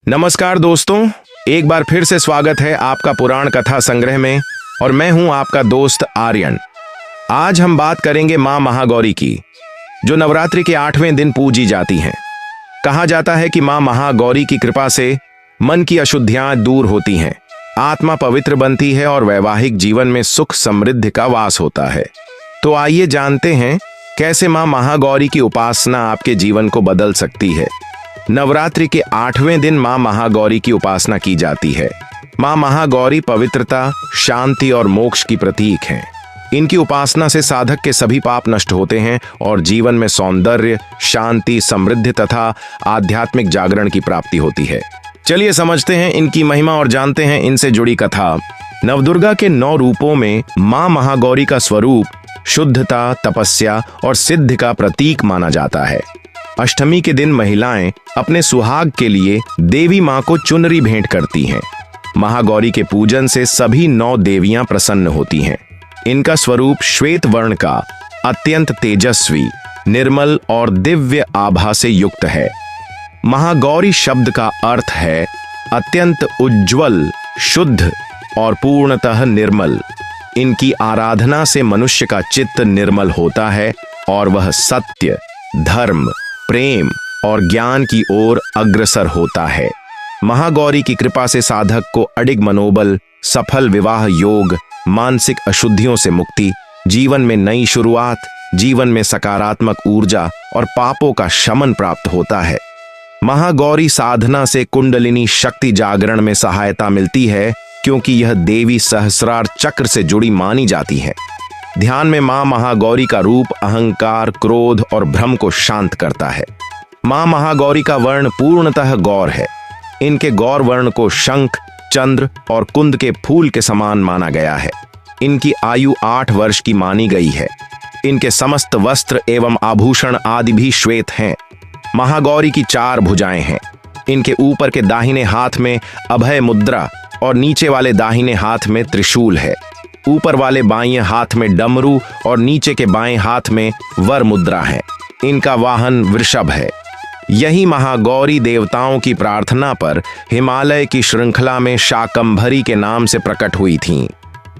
नमस्कार दोस्तों, एक बार फिर से स्वागत है आपका पुराण कथा संग्रह में। और मैं हूं आपका दोस्त आर्यन। आज हम बात करेंगे मां महागौरी की, जो नवरात्रि के 8वें दिन पूजी जाती हैं। कहा जाता है कि मां महागौरी की कृपा से मन की अशुद्धियां दूर होती हैं, आत्मा पवित्र बनती है और वैवाहिक जीवन में सुख समृद्धि का वास होता है। तो आइए जानते हैं कैसे मां महागौरी की उपासना आपके जीवन को बदल सकती है। नवरात्रि के 8वें दिन मां महागौरी की उपासना की जाती है। मां महागौरी पवित्रता, शांति और मोक्ष की प्रतीक हैं। इनकी उपासना से साधक के सभी पाप नष्ट होते हैं और जीवन में सौंदर्य, शांति, समृद्धि तथा आध्यात्मिक जागरण की प्राप्ति होती है। चलिए समझते हैं इनकी महिमा और जानते हैं इनसे जुड़ी कथा। नवदुर्गा के 9 रूपों में मां महागौरी का स्वरूप शुद्धता, तपस्या और सिद्धि का प्रतीक माना जाता है। अष्टमी के दिन महिलाएं अपने सुहाग के लिए देवी मां को चुनरी भेंट करती हैं। महागौरी के पूजन से सभी 9 देवियां प्रसन्न होती हैं। इनका स्वरूप श्वेत वर्ण का, अत्यंत तेजस्वी, निर्मल और दिव्य आभा से युक्त है। महागौरी शब्द का अर्थ है अत्यंत उज्ज्वल, शुद्ध और पूर्णतः निर्मल। इनकी आराधना से मनुष्य का चित्त निर्मल होता है और वह सत्य, धर्म, प्रेम और ज्ञान की ओर अग्रसर होता है। महागौरी की कृपा से साधक को अडिग मनोबल, सफल विवाह योग, मानसिक अशुद्धियों से मुक्ति, जीवन में नई शुरुआत, जीवन में सकारात्मक ऊर्जा और पापों का शमन प्राप्त होता है। महागौरी साधना से कुंडलिनी शक्ति जागरण में सहायता मिलती है, क्योंकि यह देवी सहस्रार चक्र से जुड़ी मानी जाती है। ध्यान में मां महागौरी का रूप अहंकार, क्रोध और भ्रम को शांत करता है। मां महागौरी का वर्ण पूर्णतः गौर है। इनके गौर वर्ण को शंख, चंद्र और कुंद के फूल के समान माना गया है। इनकी आयु 8 वर्ष की मानी गई है। इनके समस्त वस्त्र एवं आभूषण आदि भी श्वेत हैं। महागौरी की 4 भुजाएं हैं। इनके ऊपर के दाहिने हाथ में अभय मुद्रा और नीचे वाले दाहिने हाथ में त्रिशूल है। ऊपर वाले बाएं हाथ में डमरू और नीचे के बाएं हाथ में वर मुद्रा है। इनका वाहन वृषभ है। यही महागौरी देवताओं की प्रार्थना पर हिमालय की श्रृंखला में शाकंभरी के नाम से प्रकट हुई थीं।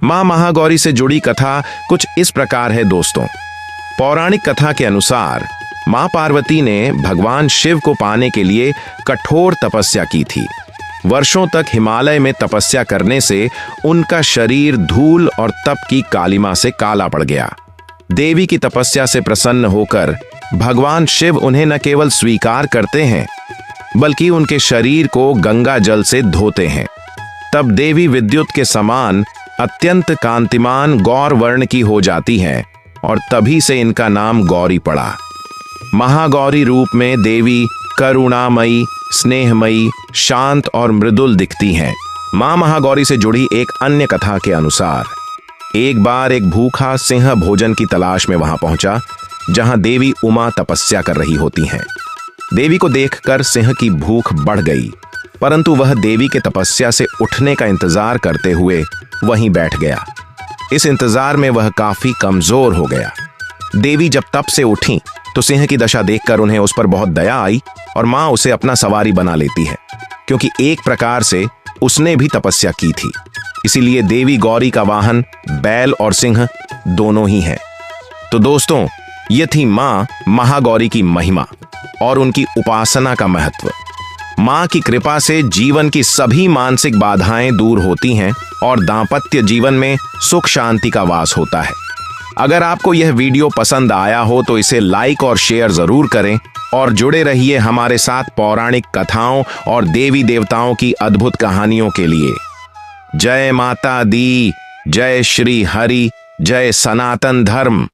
मां महागौरी से जुड़ी कथा कुछ इस प्रकार है दोस्तों। पौराणिक कथा के अनुसार मां पार्वती ने भगवान शिव को पाने के लिए कठोर तपस्या की थी। वर्षों तक हिमालय में तपस्या करने से उनका शरीर धूल और तप की कालिमा से काला पड़ गया। देवी की तपस्या से प्रसन्न होकर भगवान शिव उन्हें न केवल स्वीकार करते हैं, बल्कि उनके शरीर को गंगा जल से धोते हैं। तब देवी विद्युत के समान अत्यंत कांतिमान गौर वर्ण की हो जाती हैं और तभी से इनका नाम गौरी पड़ा। महागौरी रूप में देवी करुणामयी, स्नेहमयी, शांत और मृदुल दिखती हैं। मां महागौरी से जुड़ी एक अन्य कथा के अनुसार एक बार एक भूखा सिंह भोजन की तलाश में वहां पहुंचा, जहां देवी उमा तपस्या कर रही होती हैं। देवी को देखकर सिंह की भूख बढ़ गई, परंतु वह देवी के तपस्या से उठने का इंतजार करते हुए वहीं बैठ गया। इस इंतजार में वह काफी कमजोर हो गया। देवी जब तप से उठी तो सिंह की दशा देखकर उन्हें उस पर बहुत दया आई और मां उसे अपना सवारी बना लेती है, क्योंकि एक प्रकार से उसने भी तपस्या की थी। इसीलिए देवी गौरी का वाहन बैल और सिंह दोनों ही है। तो दोस्तों, ये थी मां महागौरी की महिमा और उनकी उपासना का महत्व। मां की कृपा से जीवन की सभी मानसिक बाधाएं दूर होती हैं और दांपत्य जीवन में सुख शांति का वास होता है। अगर आपको यह वीडियो पसंद आया हो तो इसे लाइक और शेयर जरूर करें और जुड़े रहिए हमारे साथ पौराणिक कथाओं और देवी देवताओं की अद्भुत कहानियों के लिए। जय माता दी, जय श्री हरि, जय सनातन धर्म।